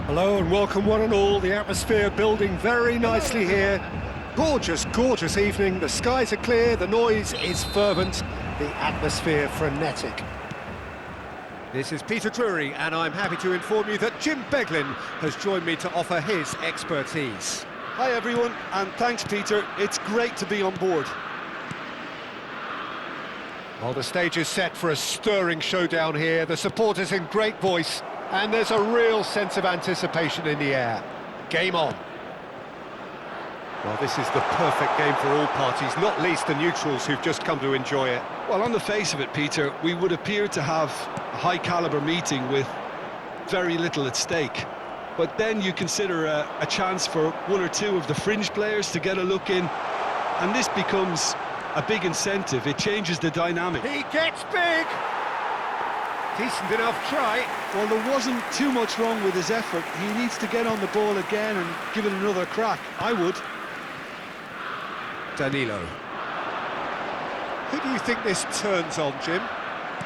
Hello and welcome one and all. The atmosphere building very nicely here. Gorgeous, gorgeous evening. The skies are clear, the noise is fervent, the atmosphere frenetic. This is Peter Drury and I'm happy to inform you that Jim Beglin has joined me to offer his expertise. Hi everyone, and thanks Peter, it's great to be on board. Well, the stage is set for a stirring showdown here, the supporters in great voice, and there's a real sense of anticipation in the air. Game on. Well, this is the perfect game for all parties, not least the neutrals who've just come to enjoy it. Well, on the face of it, Peter, we would appear to have a high-caliber meeting with very little at stake. But then you consider a chance for one or two of the fringe players to get a look in, and this becomes a big incentive. It changes the dynamic. He gets big! Decent enough try. Well, there wasn't too much wrong with his effort. He needs to get on the ball again and give it another crack. I would. Danilo. Who do you think this turns on, Jim?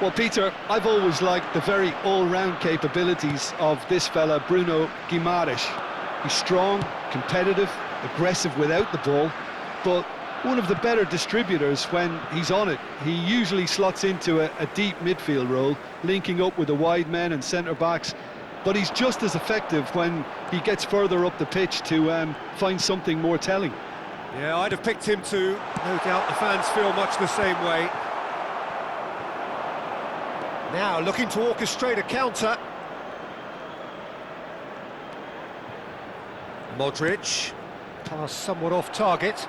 Well, Peter, I've always liked the very all-round capabilities of this fella, Bruno Guimaraes. He's strong, competitive, aggressive without the ball, but one of the better distributors when he's on it. He usually slots into a deep midfield role, linking up with the wide men and centre-backs, but he's just as effective when he gets further up the pitch to find something more telling. Yeah, I'd have picked him too. No doubt the fans feel much the same way. Now looking to orchestrate a counter. Modric. Pass somewhat off target.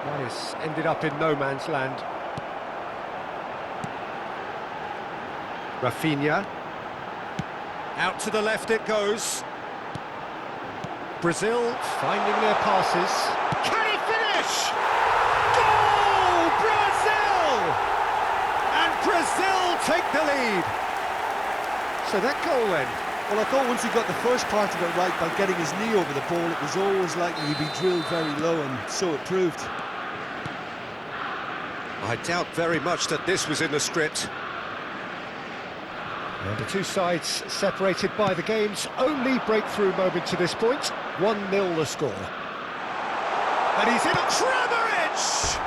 Nice, ended up in no man's land. Rafinha. Out to the left it goes. Brazil finding their passes. Can he finish? Goal! Brazil! And Brazil take the lead. So that goal then. Well, I thought once he got the first part of it right by getting his knee over the ball, it was always likely to be drilled very low, and so it proved. I doubt very much that this was in the script. And the two sides separated by the game's only breakthrough moment to this point. 1-0 the score. And he's in a Kramaric!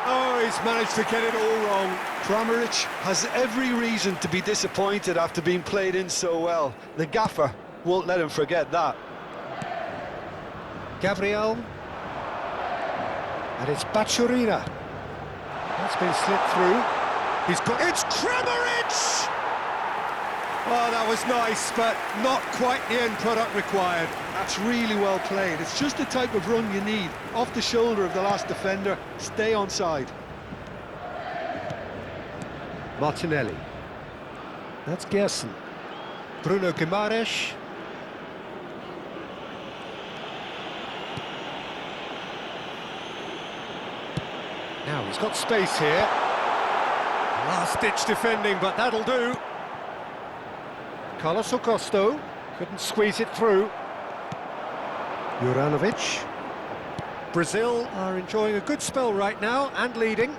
Oh, he's managed to get it all wrong. Kramaric has every reason to be disappointed after being played in so well. The gaffer won't let him forget that. Gabriel. And it's Bachurina. That's been slipped through. He's got... It's Kramaric! Oh, that was nice, but not quite the end product required. That's really well played. It's just the type of run you need. Off the shoulder of the last defender, stay onside. Martinelli. That's Gerson. Bruno Guimaraes. Now he's got space here. Last-ditch defending, but that'll do. Carlos Augusto couldn't squeeze it through. Juranovic. Brazil are enjoying a good spell right now and leading.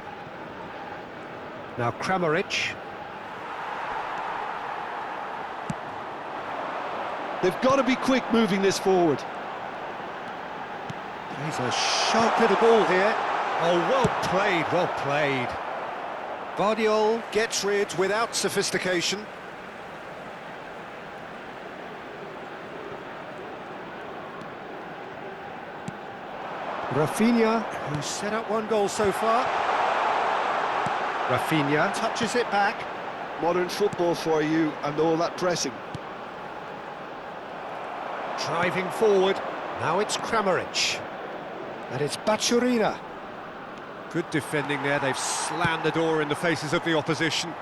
Now Kramaric. They've got to be quick moving this forward. He's a sharp little ball here. Oh, well played, well played. Bardiol gets rid without sophistication. Rafinha, who's set up one goal so far. Rafinha touches it back. Modern football for you and all that pressing. Driving forward. Now it's Kramaric. And it's Bachurina. Good defending there. They've slammed the door in the faces of the opposition.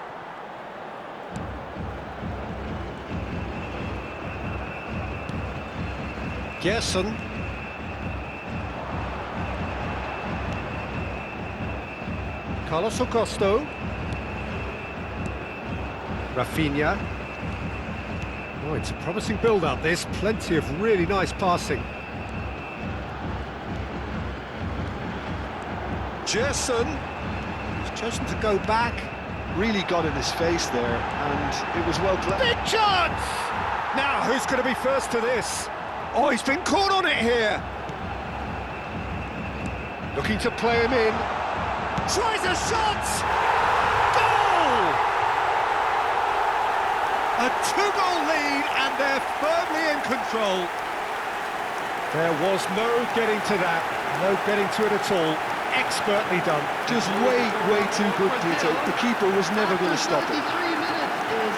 Gerson. Carlos Augusto. Rafinha. Oh, it's a promising build-up, this. Plenty of really nice passing. Gerson. He's chosen to go back. really got in his face there, and it was well played. Big chance! Now, who's going to be first to this? Oh, he's been caught on it here. Looking to play him in. Tries a shot! Goal! A two-goal lead, and they're firmly in control. There was no getting to that, no getting to it at all. Expertly done. Just way too good, Peter. The keeper was never going to stop it. 33 minutes is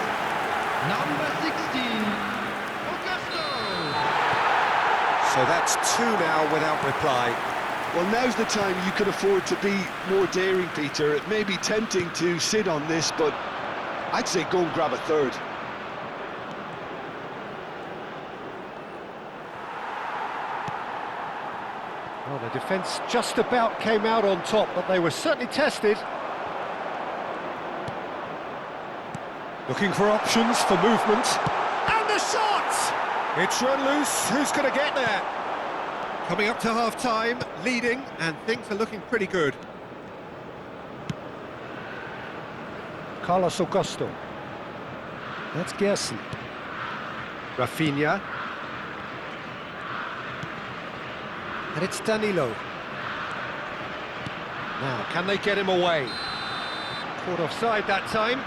number 16, Augusto. So that's two now without reply. Well, now's the time you can afford to be more daring, Peter. It may be tempting to sit on this, but I'd say go and grab a third. Well, the defence just about came out on top, but they were certainly tested. Looking for options for movement. And the shot! It's run loose. Who's going to get there? Coming up to half-time, leading, and things are looking pretty good. Carlos Augusto. That's Gerson. Rafinha. And it's Danilo. Now, can they get him away? Caught offside that time.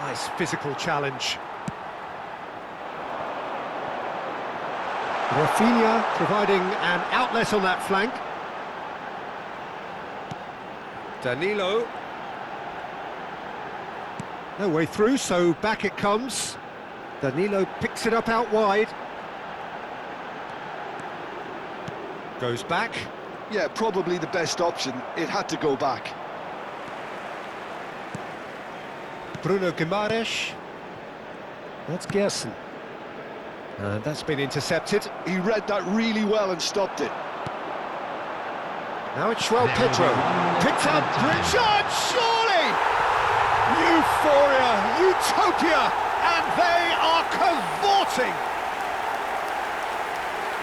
Nice physical challenge. Rafinha providing an outlet on that flank. Danilo. No way through, so back it comes. Danilo picks it up out wide. Goes back. Yeah, probably the best option. It had to go back. Bruno Guimaraes. That's Gerson. And that's been intercepted. He read that really well and stopped it. Now it's João Pedro. Picked up, Richard, surely! Euphoria, utopia, and they are cavorting!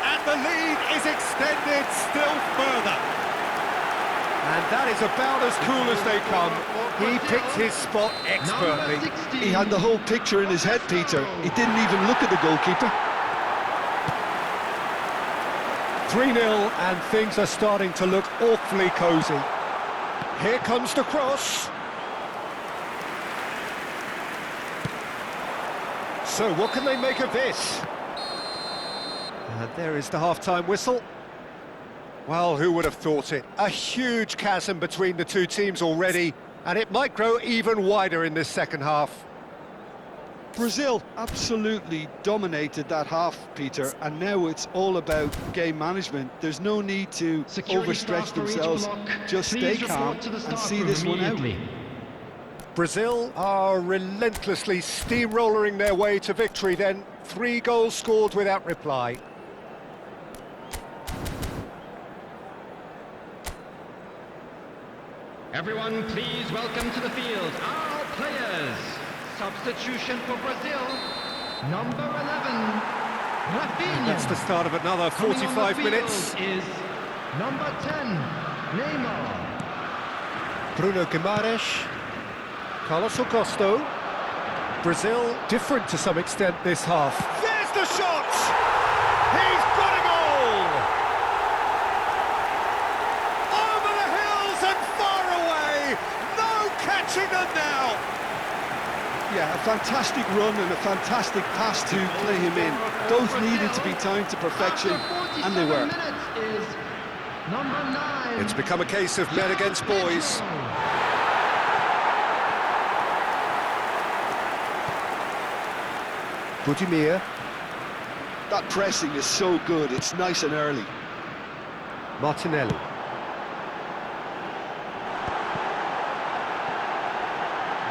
And the lead is extended still further. And that is about as cool as they come. He picked his spot expertly. He had the whole picture in his head, Peter. He didn't even look at the goalkeeper. 3-0, and things are starting to look awfully cosy. Here comes the cross. So what can they make of this? And there is the half-time whistle. Well, who would have thought it? A huge chasm between the two teams already, and it might grow even wider in this second half. Brazil absolutely dominated that half, Peter, and now it's all about game management. There's no need to overstretch themselves. Just stay calm and see this one out. Brazil are relentlessly steamrolling their way to victory then. 3 goals scored without reply. Everyone, please welcome to the field our players. Substitution for Brazil, number 11, Rafinha. That's the start of another 45 minutes. Is number 10, Neymar. Bruno Guimaraes, Carlos Augusto. Brazil different to some extent this half. There's the shot! He's got a goal! Over the hills and far away! No catching them now! Yeah, a fantastic run and a fantastic pass to play him in. Both needed to be timed to perfection, and they were. Is number 9. It's become a case of men against boys. Budimir. That pressing is so good, it's nice and early. Martinelli.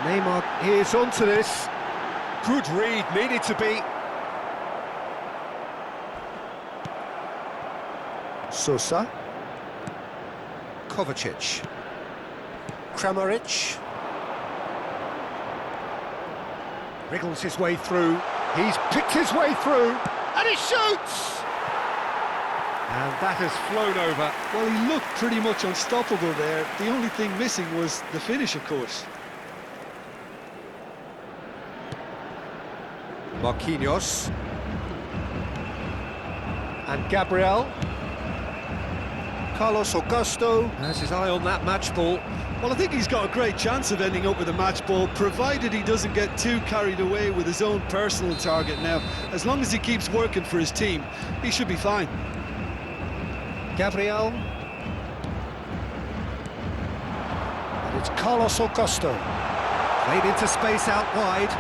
Neymar is onto this. Good read, needed to be. Sosa. Kovacic. Kramaric. Wriggles his way through. He's picked his way through. And he shoots! And that has flown over. Well, he looked pretty much unstoppable there. The only thing missing was the finish, of course. Marquinhos. And Gabriel. Carlos Augusto has his eye on that match ball. Well, I think he's got a great chance of ending up with a match ball, provided he doesn't get too carried away with his own personal target now. As long as he keeps working for his team, he should be fine. Gabriel. And it's Carlos Augusto. Played into space out wide.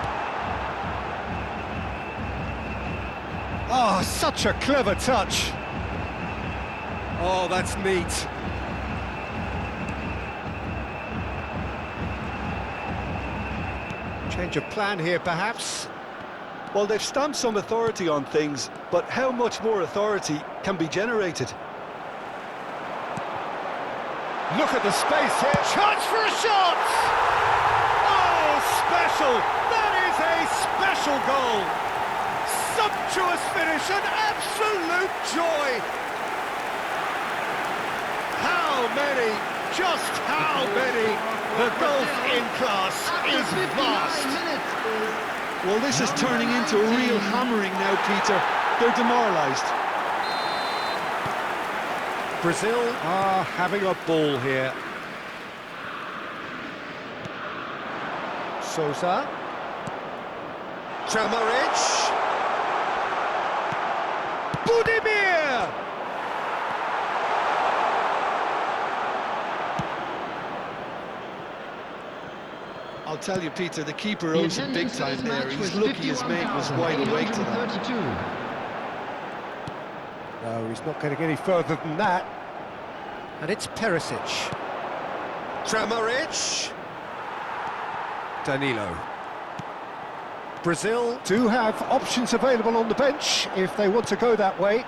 Oh, such a clever touch. Oh, that's neat. Change of plan here, perhaps. Well, they've stamped some authority on things, but how much more authority can be generated? Look at the space here. Chance for a shot! Oh, special! That is a special goal! Sumptuous finish, an absolute joy! How many? Just how many? The golf in class is vast. Well, this is turning into a real hammering now, Peter. They're demoralised. Brazil are having a ball here. Sousa. Kramaric. Budimir! I'll tell you, Peter, the keeper owes him big time there. He's lucky his mate was wide awake to that. No, he's not getting any further than that. And it's Perisic. Kramaric. Danilo. Brazil do have options available on the bench if they want to go that way.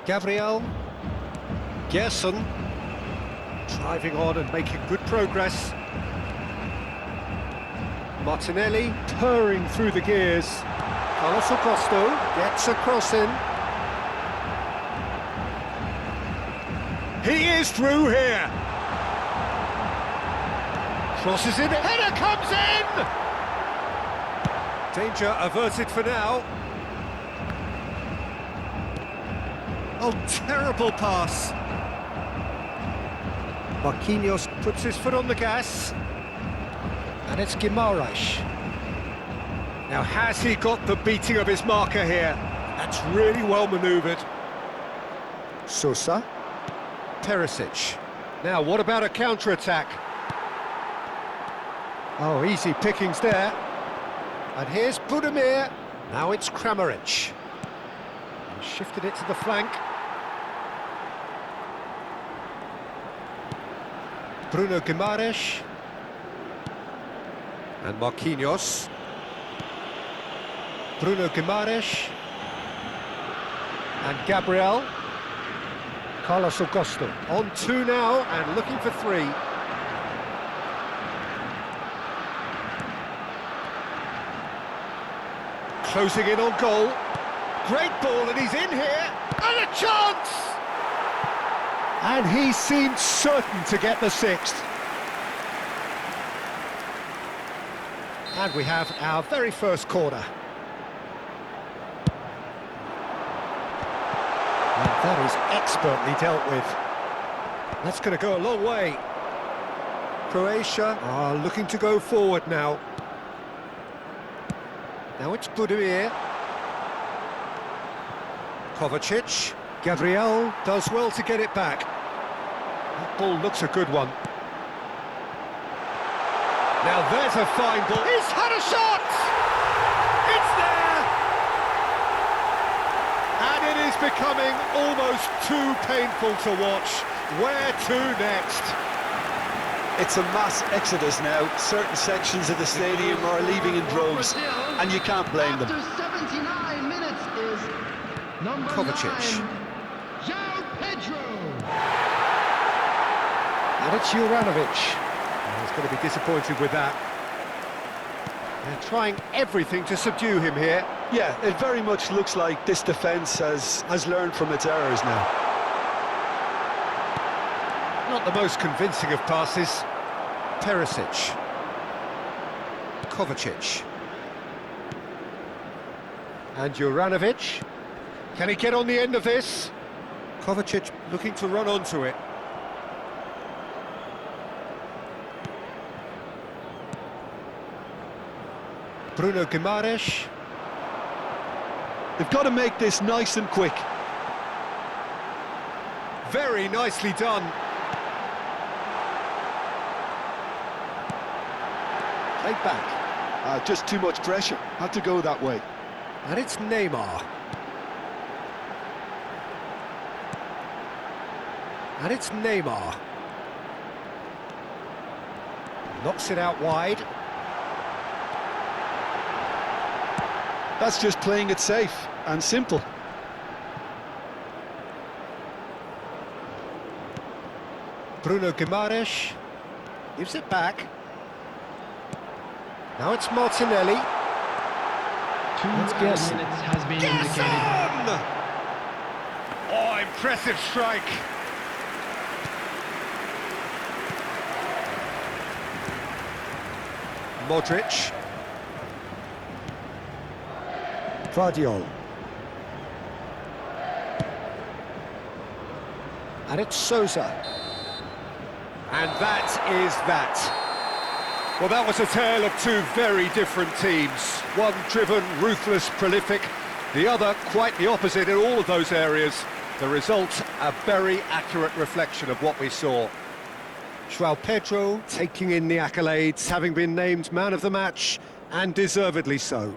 Gabriel. Gerson. Driving on and making good progress. Martinelli purring through the gears. Carlos Augusto gets a cross in. He is through here. Crosses in, header comes in! Danger averted for now. Oh, terrible pass. Marquinhos puts his foot on the gas. And it's Guimaraes. Now, has he got the beating of his marker here? That's really well manoeuvred. Sousa. Perisic. Now, what about a counter-attack? Oh, easy pickings there. And here's Budimir. Now it's Kramaric. He shifted it to the flank. Bruno Guimaraes. And Marquinhos. Bruno Guimaraes. And Gabriel. Carlos Augusto. On two now and looking for three. Closing in on goal. Great ball and he's in here. And a chance! And he seemed certain to get the sixth. And we have our very first corner. And that is expertly dealt with. That's going to go a long way. Croatia are looking to go forward now. Now it's Budimir. Kovacic. Gabriel does well to get it back. That ball looks a good one. Now there's a fine ball. He's had a shot! It's there! And it is becoming almost too painful to watch. Where to next? It's a mass exodus now. Certain sections of the stadium are leaving in droves, and you can't blame them. After 79 minutes is number Kovacic. 9, João Pedro. And it's Juranovic. He's going to be disappointed with that. They're trying everything to subdue him here. Yeah, it very much looks like this defence has learned from its errors now. Not the most convincing of passes. Perisic. Kovacic. And Juranovic. Can he get on the end of this? Kovacic looking to run onto it. Bruno Guimaraes. They've got to make this nice and quick. Very nicely done. Played back. Just too much pressure. Had to go that way. And it's Neymar. And it's Neymar. Knocks it out wide. That's just playing it safe and simple. Bruno Guimaraes gives it back. Now it's Martinelli. 2 minutes has been indicated. Oh, impressive strike. Modric. Vardiol. And it's Sousa. And that is that. Well, that was a tale of two very different teams. One driven, ruthless, prolific. The other quite the opposite in all of those areas. The result, a very accurate reflection of what we saw. João Pedro taking in the accolades, having been named man of the match, and deservedly so.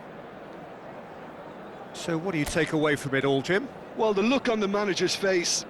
So what do you take away from it all, Jim? Well, the look on the manager's face